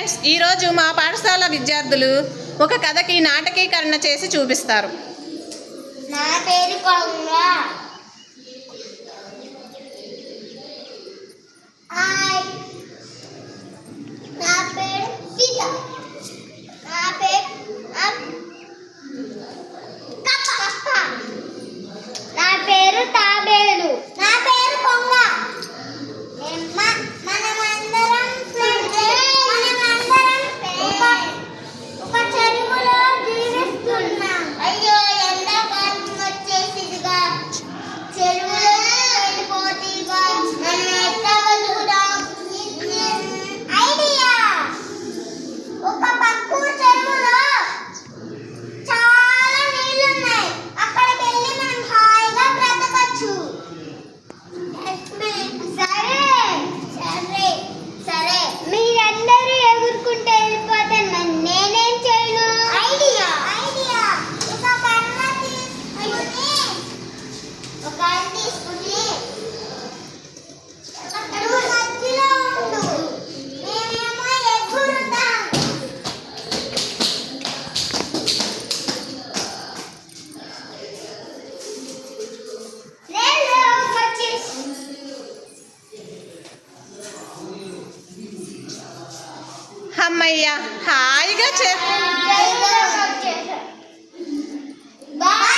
Friends, ఈరోజు మా పాఠశాల విద్యార్థులు ఒక కథకి నాటకీకరణ చేసి చూపిస్తారు. నా పేరు కొంగ. నా పేరు సీత. నా పేరు కప్ప. నా పేరు తాబేలు. నా పేరు కొంగ. మనమందరం ఒక చెరువులో జీవిస్తున్నాం. అయ్యో, ఎండాకాలం వచ్చేసిదిగా. చెరువులో వెళ్ళిపోతీగా. మనం ఎట్లా బతుకుదాం? ఐడియా. ఒక పక్కూరు చెరువులో చాలా నీళ్లున్నాయి. అక్కడికి వెళ్ళి మనం హాయిగా బ్రతకచ్చు. సరే మీరందరూ ఎగురుకుంటే వెళ్ళిపోతాను, మరి నేనేం చేయను? ఐడియా. ఒక కర్ర తీసుకుని నువ్వు మధ్యలో ఉండు, మేమేమో ఎగురుతాం. అమ్మయ్య, హాయిగా బాయ్.